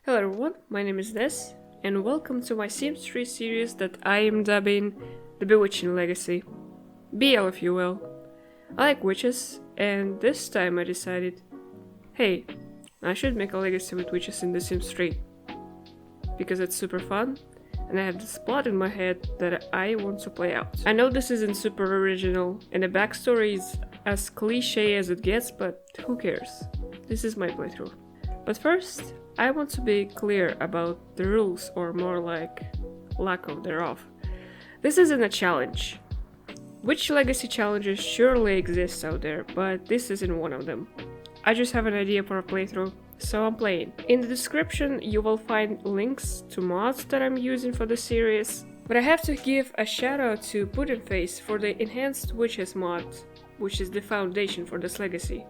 Hello everyone, my name is Des, and welcome to my Sims 3 series that I am dubbing the Bewitching Legacy. BL if you will. I like witches, and this time I decided, hey, I should make a legacy with witches in The Sims 3. Because it's super fun, and I have this plot in my head that I want to play out. I know this isn't super original, and the backstory is as cliche as it gets, but who cares? This is my playthrough. But first, I want to be clear about the rules, or more like lack of thereof. This isn't a challenge. Witch legacy challenges surely exist out there, but this isn't one of them. I just have an idea for a playthrough, so I'm playing. In the description you will find links to mods that I'm using for the series, but I have to give a shout out to Puddingface for the Enhanced Witches mod, which is the foundation for this legacy.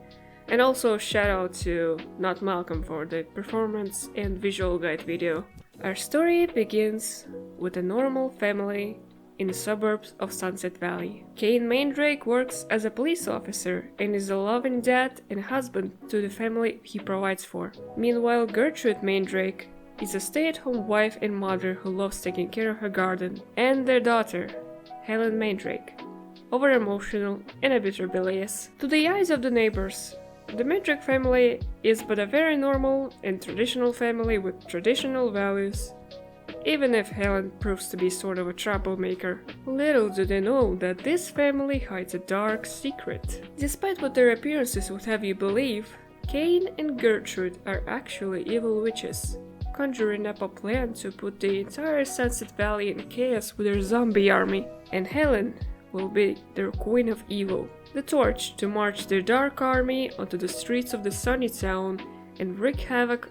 And also shout out to Not Malcolm for the performance and visual guide video. Our story begins with a normal family in the suburbs of Sunset Valley. Kane Mandrake works as a police officer and is a loving dad and husband to the family he provides for. Meanwhile, Gertrude Mandrake is a stay-at-home wife and mother who loves taking care of her garden, and their daughter, Helen Mandrake, over-emotional and a bit rebellious. To the eyes of the neighbors, the Mandrake family is but a very normal and traditional family with traditional values, even if Helen proves to be sort of a troublemaker. Little do they know that this family hides a dark secret. Despite what their appearances would have you believe, Kane and Gertrude are actually evil witches, conjuring up a plan to put the entire Sunset Valley in chaos with their zombie army, and Helen will be their queen of evil. The torch to march their dark army onto the streets of the sunny town and wreak havoc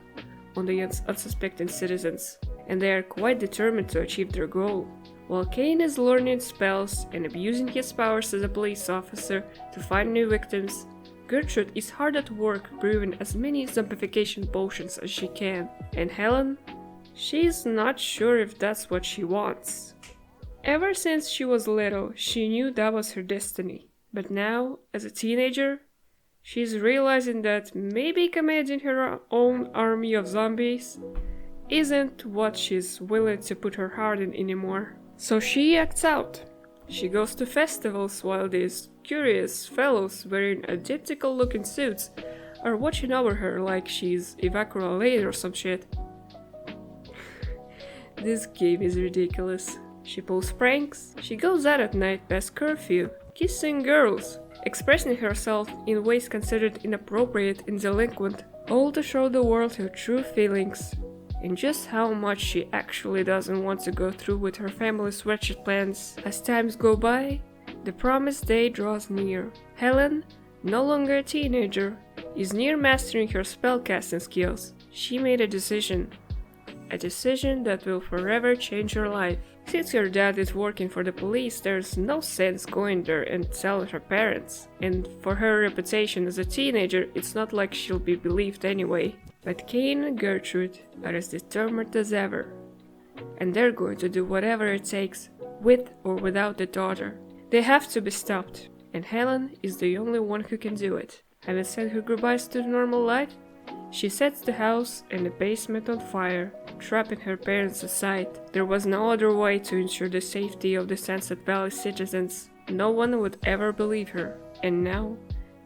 on the unsuspecting citizens, and they are quite determined to achieve their goal. While Kane is learning spells and abusing his powers as a police officer to find new victims, Gertrude is hard at work brewing as many zombification potions as she can, and Helen? She's not sure if that's what she wants. Ever since she was little, she knew that was her destiny. But now, as a teenager, she's realizing that maybe commanding her own army of zombies isn't what she's willing to put her heart in anymore. So she acts out. She goes to festivals while these curious fellows wearing identical looking suits are watching over her like she's Evacora Lane or some shit. This game is ridiculous. She pulls pranks, she goes out at night past curfew, kissing girls, expressing herself in ways considered inappropriate and delinquent, all to show the world her true feelings, and just how much she actually doesn't want to go through with her family's wretched plans. As times go by, the promised day draws near. Helen, no longer a teenager, is near mastering her spellcasting skills. She made a decision that will forever change her life. Since her dad is working for the police, there's no sense going there and telling her parents. And for her reputation as a teenager, it's not like she'll be believed anyway. But Kane and Gertrude are as determined as ever, and they're going to do whatever it takes, with or without the daughter. They have to be stopped, and Helen is the only one who can do it. Having said her goodbyes to the normal life, she sets the house and the basement on fire, trapping her parents aside. There was no other way to ensure the safety of the Sunset Valley citizens. No one would ever believe her, and now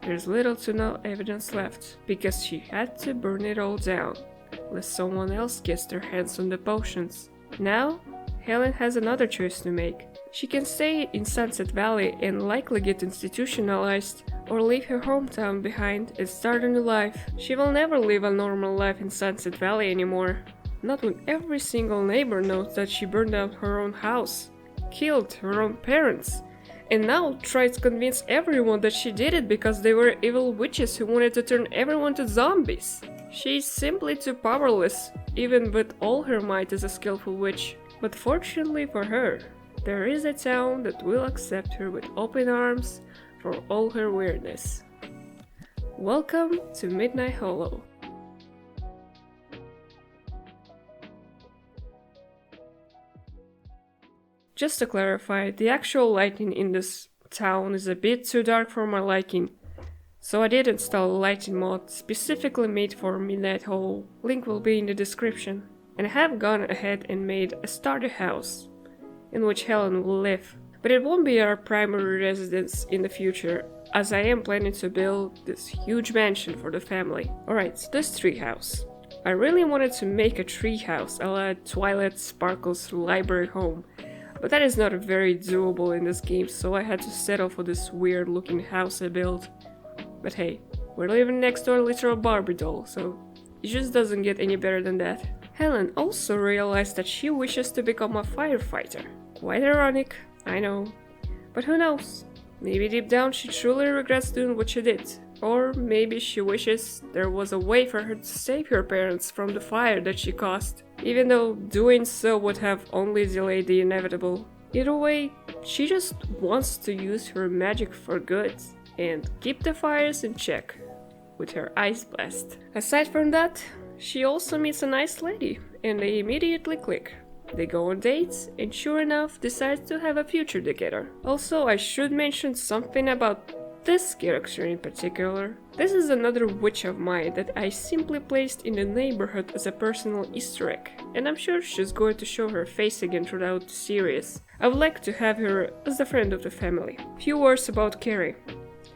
there's little to no evidence left, because she had to burn it all down, lest someone else gets their hands on the potions. Now, Helen has another choice to make. She can stay in Sunset Valley and likely get institutionalized, or leave her hometown behind and start a new life. She will never live a normal life in Sunset Valley anymore. Not when every single neighbor knows that she burned down her own house, killed her own parents, and now tries to convince everyone that she did it because they were evil witches who wanted to turn everyone to zombies. She's simply too powerless, even with all her might as a skillful witch. But fortunately for her, there is a town that will accept her with open arms for all her weirdness. Welcome to Midnight Hollow. Just to clarify, the actual lighting in this town is a bit too dark for my liking, So I did install a lighting mod specifically made for Midnight Hall, link will be in the description, and I have gone ahead and made a starter house, in which Helen will live. But it won't be our primary residence in the future, as I am planning to build this huge mansion for the family. Alright, so this treehouse. I really wanted to make a treehouse a la Twilight Sparkle's library home, but that is not very doable in this game, so I had to settle for this weird looking house I built. But hey, we're living next to a literal Barbie doll, so it just doesn't get any better than that. Helen also realized that she wishes to become a firefighter. Quite ironic, I know. But who knows? Maybe deep down she truly regrets doing what she did. Or maybe she wishes there was a way for her to save her parents from the fire that she caused, even though doing so would have only delayed the inevitable. Either way, she just wants to use her magic for good and keep the fires in check with her ice blast. Aside from that, she also meets a nice lady and they immediately click. They go on dates and sure enough decide to have a future together. Also, I should mention something about this character in particular. This is another witch of mine that I simply placed in the neighborhood as a personal Easter egg, and I'm sure she's going to show her face again throughout the series. I would like to have her as a friend of the family. Few words about Carrie,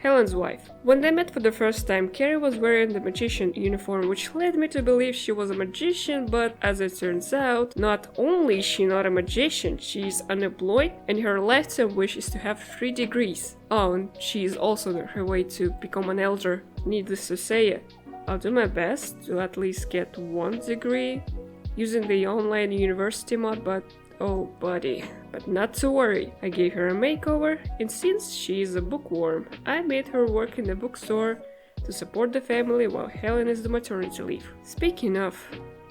Helen's wife. When they met for the first time, Carrie was wearing the magician uniform, which led me to believe she was a magician, but as it turns out, not only is she not a magician, she's unemployed and her lifetime wish is to have 3 degrees. Oh, and she is also on her way to become an elder. Needless to say, I'll do my best to at least get 1 degree using the online university mod, but oh buddy. But not to worry, I gave her a makeover, and since she is a bookworm, I made her work in the bookstore to support the family while Helen is the maternity leave. Speaking of,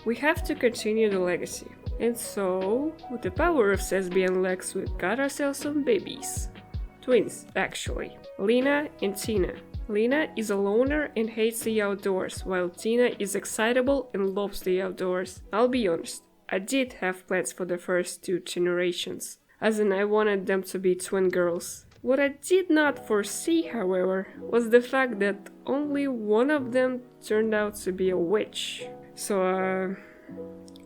we have to continue the legacy. And so, with the power of Sesbi and Lex, we got ourselves some babies. Twins, actually. Lena and Tina. Lena is a loner and hates the outdoors, while Tina is excitable and loves the outdoors. I'll be honest, I did have plans for the first 2 generations, as in I wanted them to be twin girls. What I did not foresee, however, was the fact that only one of them turned out to be a witch. So,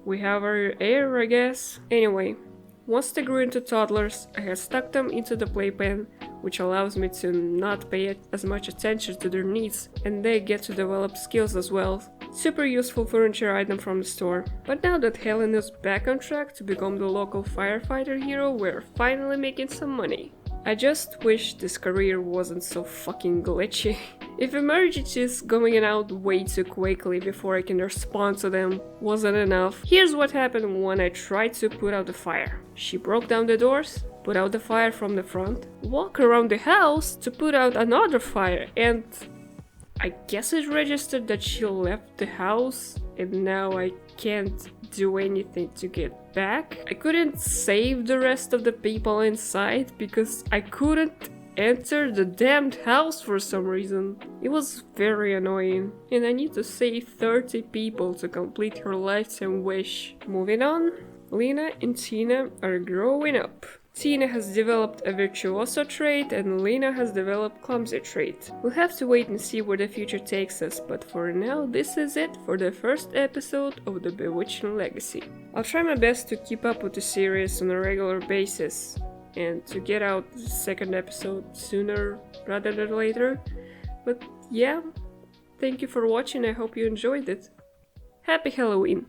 we have our heir, I guess. Anyway, once they grew into toddlers, I had stuck them into the playpen, which allows me to not pay as much attention to their needs, and they get to develop skills as well. Super useful furniture item from the store. But now that Helen is back on track to become the local firefighter hero, we're finally making some money. I just wish this career wasn't so fucking glitchy. If emergencies going out way too quickly before I can respond to them wasn't enough, here's what happened when I tried to put out the fire. She broke down the doors, put out the fire from the front, walk around the house to put out another fire, and I guess it registered that she left the house and now I can't do anything to get back. I couldn't save the rest of the people inside because I couldn't enter the damned house for some reason. It was very annoying, and I need to save 30 people to complete her lifetime wish. Moving on, Lena and Tina are growing up. Tina has developed a virtuoso trait and Lena has developed clumsy trait. We'll have to wait and see where the future takes us, but for now this is it for the first episode of the Bewitching Legacy. I'll try my best to keep up with the series on a regular basis and to get out the second episode sooner rather than later. But yeah, thank you for watching, I hope you enjoyed it. Happy Halloween!